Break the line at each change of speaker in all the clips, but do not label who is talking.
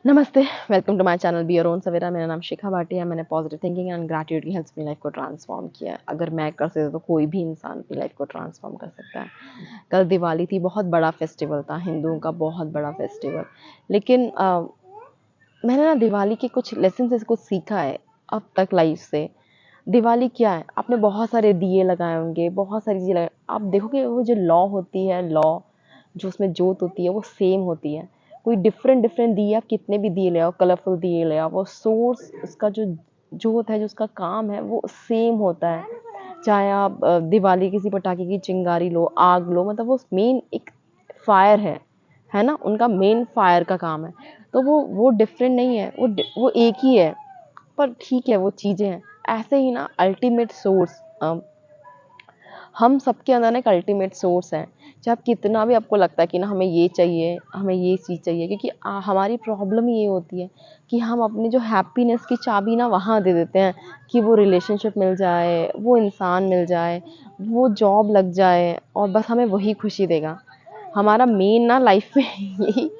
नमस्ते, welcome to my channel be your own Savera. मेरा नाम शिखा भाटी है। मैंने पॉजिटिव थिंकिंग एंड ग्रैटिट्यूड की हेल्प अपनी लाइफ को ट्रांसफॉर्म किया है। अगर मैं कर सकती तो कोई भी इंसान अपनी लाइफ को ट्रांसफॉर्म कर सकता है। कल दिवाली थी, बहुत बड़ा फेस्टिवल था, हिंदुओं का बहुत बड़ा फेस्टिवल। लेकिन मैंने ना दिवाली के कुछ लेसन से कुछ सीखा है अब तक लाइफ से। दिवाली क्या है, आपने बहुत सारे दिए लगाए होंगे, बहुत सारी चीज़ें लगाए, आप देखोगे वो जो लौ होती है, लौ जो उसमें जोत होती है वो सेम होती है। कोई डिफरेंट डिफरेंट दिए, आप कितने भी दिए ले आओ, कलरफुल दिए ले आओ, वो सोर्स उसका जो जोत है, जो उसका काम है वो सेम होता है। चाहे आप दिवाली किसी पटाखे की चिंगारी लो, आग लो, मतलब वो मेन एक फायर है ना, उनका मेन फायर का काम है। तो वो डिफरेंट नहीं है, वो एक ही है, पर ठीक है वो चीज़ें हैं। ऐसे ही ना अल्टीमेट सोर्स, हम सबके अंदर ना एक अल्टीमेट सोर्स है। चाहे आप कितना भी आपको लगता है कि ना हमें ये चाहिए, हमें ये चीज़ चाहिए, क्योंकि हमारी प्रॉब्लम ये होती है कि हम अपनी जो हैप्पीनेस की चाबी ना वहाँ दे देते हैं कि वो रिलेशनशिप मिल जाए, वो इंसान मिल जाए, वो जॉब लग जाए और बस हमें वही खुशी देगा। हमारा मेन ना लाइफ में यही,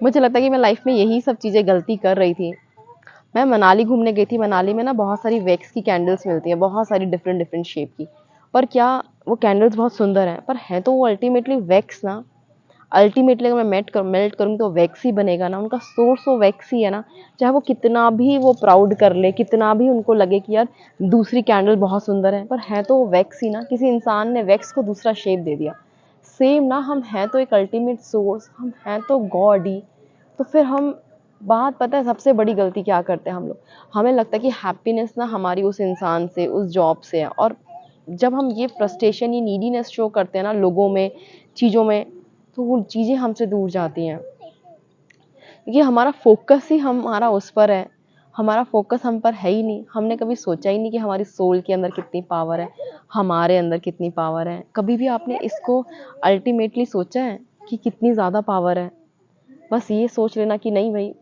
मुझे लगता है कि मैं लाइफ में यही सब चीज़ें गलती कर रही थी। मैं मनाली घूमने गई थी। मनाली में ना बहुत सारी वैक्स की कैंडल्स मिलती हैं, बहुत सारी डिफरेंट डिफरेंट शेप की। पर क्या वो कैंडल्स बहुत सुंदर हैं, पर है तो वो अल्टीमेटली वैक्स ना। अल्टीमेटली अगर मैं मेल्ट करूँगी तो वैक्स ही बनेगा ना, उनका सोर्स वो वैक्स ही है ना। चाहे वो कितना भी वो प्राउड कर ले, कितना भी उनको लगे कि यार दूसरी कैंडल बहुत सुंदर है, पर है तो वो वैक्स ही ना। किसी इंसान ने वैक्स को दूसरा शेप दे दिया। सेम ना, हम हैं तो एक अल्टीमेट सोर्स, हम हैं तो गॉड ही। तो फिर हम, बात पता है सबसे बड़ी गलती क्या करते हैं हम लोग, हमें लगता है कि हैप्पीनेस ना हमारी उस इंसान से, उस जॉब से है। और जब हम ये फ्रस्ट्रेशन, ये नीडीनेस शो करते हैं ना लोगों में, चीज़ों में, तो वो चीज़ें हमसे दूर जाती हैं, क्योंकि हमारा फोकस ही हमारा उस पर है। हमारा फोकस हम पर है ही नहीं। हमने कभी सोचा ही नहीं कि हमारी सोल के अंदर कितनी पावर है, हमारे अंदर कितनी पावर है। कभी भी आपने इसको अल्टीमेटली सोचा है कि कितनी ज़्यादा पावर है? बस ये सोच लेना कि नहीं भाई,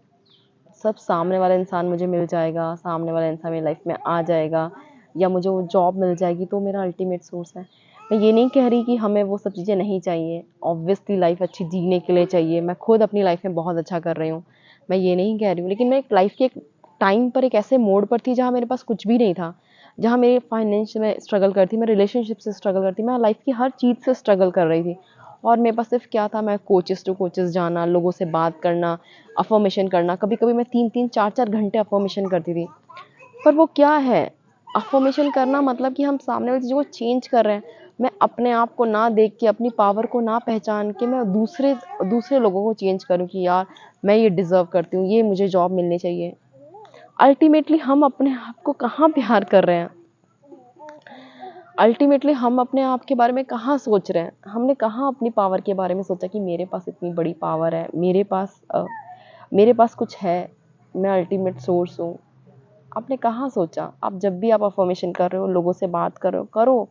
सब सामने वाला इंसान मुझे मिल जाएगा, सामने वाला इंसान मेरी लाइफ में आ जाएगा, या मुझे वो जॉब मिल जाएगी, तो मेरा अल्टीमेट सोर्स है। मैं ये नहीं कह रही कि हमें वो सब चीज़ें नहीं चाहिए, ऑब्वियसली लाइफ अच्छी जीने के लिए चाहिए। मैं खुद अपनी लाइफ में बहुत अच्छा कर रही हूँ, मैं ये नहीं कह रही हूँ। लेकिन मैं एक लाइफ के एक टाइम पर एक ऐसे मोड़ पर थी जहाँ मेरे पास कुछ भी नहीं था, जहाँ मेरे फाइनेंस में स्ट्रगल करती, मैं रिलेशनशिप से स्ट्रगल करती, मैं लाइफ की हर चीज़ से स्ट्रगल कर रही थी। और मेरे पास सिर्फ क्या था, मैं कोचेस टू कोचेस जाना, लोगों से बात करना, अफर्मेशन करना। कभी-कभी मैं 3-3 4-4 घंटे अफर्मेशन करती थी। पर वो क्या है? अफर्मेशन करना मतलब कि हम सामने वाली चीज़ों को चेंज कर रहे हैं। मैं अपने आप को ना देख के, अपनी पावर को ना पहचान के, मैं दूसरे दूसरे लोगों को चेंज करूँ कि यार मैं ये डिज़र्व करती हूँ, ये मुझे जॉब मिलनी चाहिए। अल्टीमेटली हम अपने आप को कहाँ प्यार कर रहे हैं? अल्टीमेटली हम अपने आप के बारे में कहाँ सोच रहे हैं? हमने कहाँ अपनी पावर के बारे में सोचा कि मेरे पास इतनी बड़ी पावर है, मेरे पास कुछ है, मैं अल्टीमेट सोर्स हूँ। आपने कहाँ सोचा? आप जब भी आप अफ़र्मेशन कर रहे हो, लोगों से बात कर रहे हो, करो।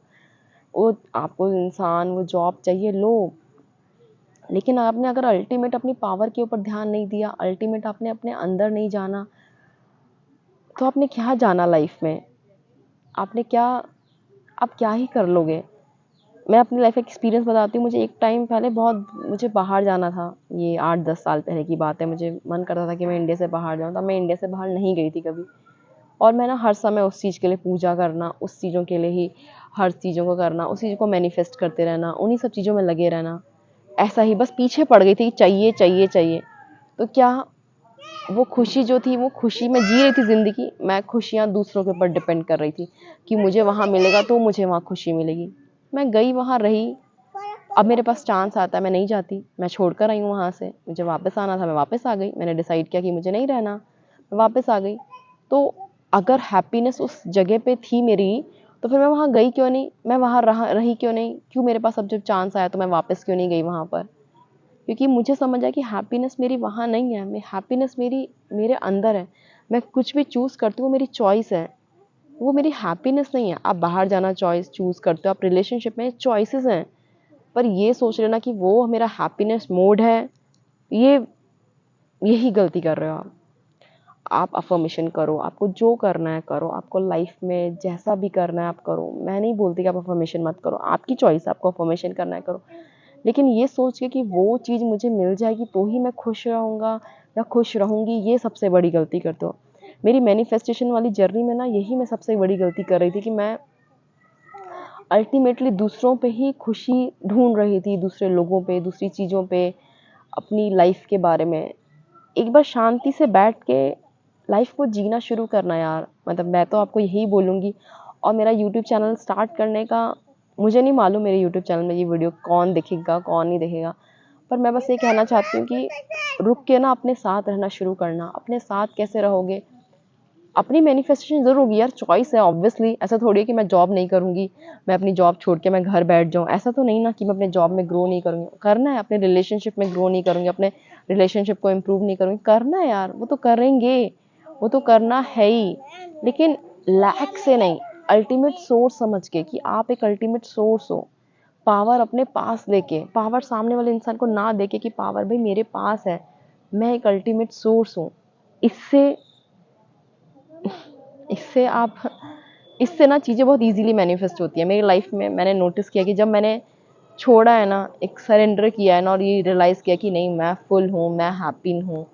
वो आपको इंसान, वो जॉब चाहिए, लो। लेकिन आपने अगर अल्टीमेट अपनी पावर के ऊपर ध्यान नहीं दिया, अल्टीमेट आपने अपने अंदर नहीं जाना, तो आपने क्या जाना लाइफ में? आपने क्या, आप क्या ही कर लोगे? मैं अपनी लाइफ एक्सपीरियंस बताती हूँ। मुझे एक टाइम पहले बहुत, मुझे बाहर जाना था। ये 8-10 साल पहले की बात है। मुझे मन करता था कि मैं इंडिया से बाहर जाऊँ, तब मैं इंडिया से बाहर नहीं गई थी कभी। और मैं ना हर समय उस चीज़ के लिए पूजा करना, उस चीज़ों के लिए ही हर चीज़ों को करना, उस चीज़ को मैनिफेस्ट करते रहना, उन्हीं सब चीज़ों में लगे रहना। ऐसा ही बस पीछे पड़ गई थी कि चाहिए, चाहिए, चाहिए। तो क्या वो खुशी जो थी, वो खुशी मैं जी रही थी ज़िंदगी, मैं खुशियाँ दूसरों के ऊपर डिपेंड कर रही थी कि मुझे वहाँ मिलेगा तो मुझे वहाँ खुशी मिलेगी। मैं गई, वहाँ रही, अब मेरे पास चांस आता है, मैं नहीं जाती, मैं छोड़कर आई हूँ वहाँ से। मुझे वापस आना था, मैं वापस आ गई। मैंने डिसाइड किया कि मुझे नहीं रहना, मैं वापस आ गई। तो अगर हैप्पीनेस उस जगह पे थी मेरी, तो फिर मैं वहाँ गई क्यों नहीं? मैं वहाँ रही क्यों नहीं? क्यों मेरे पास अब जब चांस आया तो मैं वापस क्यों नहीं गई वहाँ पर? क्योंकि मुझे समझ आया कि हैप्पीनेस मेरी वहाँ नहीं है, मैं हैप्पीनेस मेरी मेरे अंदर है। मैं कुछ भी चूज़ करती हूँ, वो मेरी चॉइस है, वो मेरी हैप्पीनेस नहीं है। आप बाहर जाना चॉइस चूज़ करते हो, आप रिलेशनशिप में चॉइसेस हैं, पर ये सोच लेना कि वो मेरा हैप्पीनेस मोड है, ये यही गलती कर रहे हो आप। आप अफ़र्मेशन करो, आपको जो करना है करो, आपको लाइफ में जैसा भी करना है आप करो। मैं नहीं बोलती कि आप अफ़र्मेशन मत करो, आपकी चॉइस है, आपको अफ़र्मेशन करना है करो। लेकिन ये सोच के कि वो चीज़ मुझे मिल जाएगी तो ही मैं खुश रहूँगा या खुश रहूँगी, ये सबसे बड़ी गलती करते हो। मेरी मैनिफेस्टेशन वाली जर्नी में ना यही मैं सबसे बड़ी गलती कर रही थी कि मैं अल्टीमेटली दूसरों पे ही खुशी ढूँढ रही थी, दूसरे लोगों पे, दूसरी चीज़ों पे, अपनी लाइफ़ के बारे में। एक बार शांति से बैठ के लाइफ़ को जीना शुरू करना यार, मतलब मैं तो आपको यही बोलूँगी। और मेरा यूट्यूब चैनल स्टार्ट करने का मुझे नहीं मालूम मेरे यूट्यूब चैनल में ये वीडियो कौन देखेगा, कौन नहीं देखेगा। पर मैं बस ये कहना चाहती हूँ कि रुक के ना अपने साथ रहना शुरू करना। अपने साथ कैसे रहोगे? अपनी मैनिफेस्टेशन ज़रूर होगी यार, चॉइस है ऑब्वियसली। ऐसा थोड़ी है कि मैं जॉब नहीं करूँगी, मैं अपनी जॉब छोड़ के मैं घर बैठ जाऊँ। ऐसा तो नहीं ना कि मैं अपने जॉब में ग्रो नहीं करूँगी। करना है, अपने रिलेशनशिप में ग्रो नहीं करूँगी, अपने रिलेशनशिप को इम्प्रूव नहीं करूँगी। करना है यार, वो तो करेंगे, वो तो करना है ही। लेकिन लैक से नहीं, अल्टीमेट सोर्स समझ के कि आप एक अल्टीमेट सोर्स हो। पावर अपने पास लेके, पावर सामने वाले इंसान को ना देके कि पावर भाई मेरे पास है, मैं एक अल्टीमेट सोर्स हूँ। इससे इससे आप इससे ना चीज़ें बहुत ईज़िली मैनिफेस्ट होती हैं। मेरी लाइफ में मैंने नोटिस किया कि जब मैंने छोड़ा है ना, एक सरेंडर किया है ना, और ये रियलाइज़ किया कि नहीं मैं फुल हूँ, मैं हैप्पी हूँ,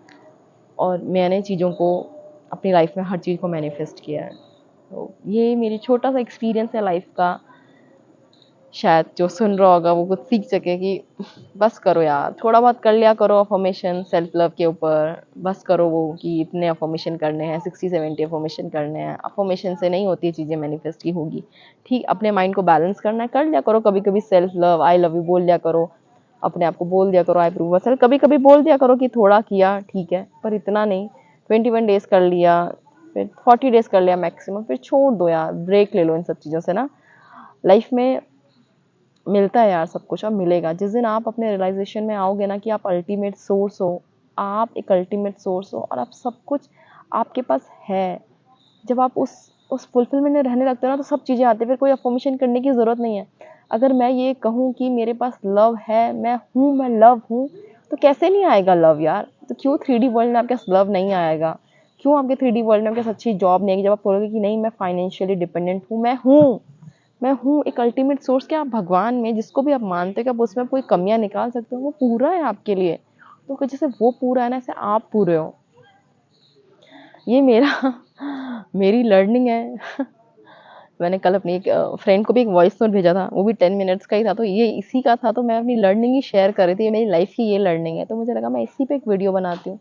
और मैंने चीज़ों को अपनी लाइफ में हर चीज़ को मैनिफेस्ट किया है। तो ये मेरी छोटा सा एक्सपीरियंस है लाइफ का। शायद जो सुन रहा होगा वो कुछ सीख सके कि बस करो यार, थोड़ा बहुत कर लिया करो अफर्मेशन सेल्फ लव के ऊपर। बस करो वो कि इतने अफर्मेशन करने हैं, 60-70 अफर्मेशन करने हैं। अफर्मेशन से नहीं होती है चीज़ें मैनिफेस्ट की होगी। ठीक, अपने माइंड को बैलेंस करना है, कर लिया करो कभी कभी self love, I love you बोल लिया करो, अपने आप को बोल दिया करो आई प्रूव सेल्फ। कभी कभी बोल दिया करो कि थोड़ा किया ठीक है, पर इतना नहीं। 21 डेज कर लिया, फिर 40 डेज कर लिया मैक्सिमम, फिर छोड़ दो यार, ब्रेक ले लो इन सब चीज़ों से ना। लाइफ में मिलता है यार सब कुछ, अब मिलेगा। जिस दिन आप अपने रियलाइजेशन में आओगे ना कि आप अल्टीमेट सोर्स हो, आप एक अल्टीमेट सोर्स हो और आप सब कुछ आपके पास है। जब आप उस फुलफिलमेंट में रहने लगते हो ना, तो सब चीज़ें आती हैं, फिर कोई अफर्मेशन करने की ज़रूरत नहीं है। अगर मैं ये कहूँ कि मेरे पास लव है, मैं हूँ, मैं लव हूँ, तो कैसे नहीं आएगा लव यार? तो क्यों 3D वर्ल्ड में आपके पास लव नहीं आएगा? क्यों आपके 3D वर्ल्ड में आपके पास अच्छी जॉब नहीं आएगी? जब आप बोलोगे कि नहीं मैं फाइनेंशियली डिपेंडेंट हूँ, मैं हूँ एक अल्टीमेट सोर्स। क्या आप भगवान में जिसको भी आप मानते हो, क्या आप उसमें कोई कमियां निकाल सकते हो? वो पूरा है आपके लिए। तो जैसे वो पूरा है ना, ऐसे आप पूरे हो। ये मेरी लर्निंग है। मैंने कल अपनी एक फ्रेंड को भी एक वॉइस नोट भेजा था, वो भी 10 मिनट्स का ही था, तो ये इसी का था। तो मैं अपनी लर्निंग ही शेयर कर रही थी, मेरी लाइफ की ये लर्निंग है, तो मुझे लगा मैं इसी पे एक वीडियो बनाती हूँ।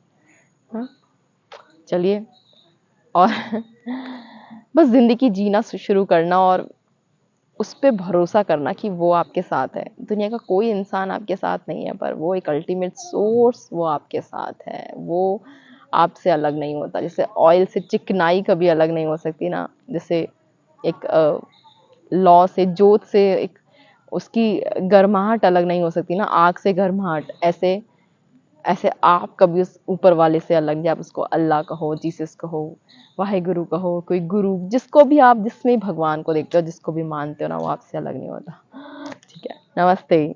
हाँ, चलिए। और बस ज़िंदगी जीना शुरू करना और उस पे भरोसा करना कि वो आपके साथ है। दुनिया का कोई इंसान आपके साथ नहीं है, पर वो एक अल्टीमेट सोर्स वो आपके साथ है। वो आपसे अलग नहीं होता। जैसे ऑयल से चिकनाई कभी अलग नहीं हो सकती ना, जैसे एक लौ से, जोत से एक उसकी गर्माहट अलग नहीं हो सकती ना, आग से गर्माहट। ऐसे ऐसे आप कभी उस ऊपर वाले से अलग नहीं। आप उसको अल्लाह कहो, जीसस कहो, वाहेगुरु कहो, कोई गुरु, जिसको भी आप जिसमें भगवान को देखते हो, जिसको भी मानते हो ना, वो आपसे अलग नहीं होता। ठीक है, नमस्ते।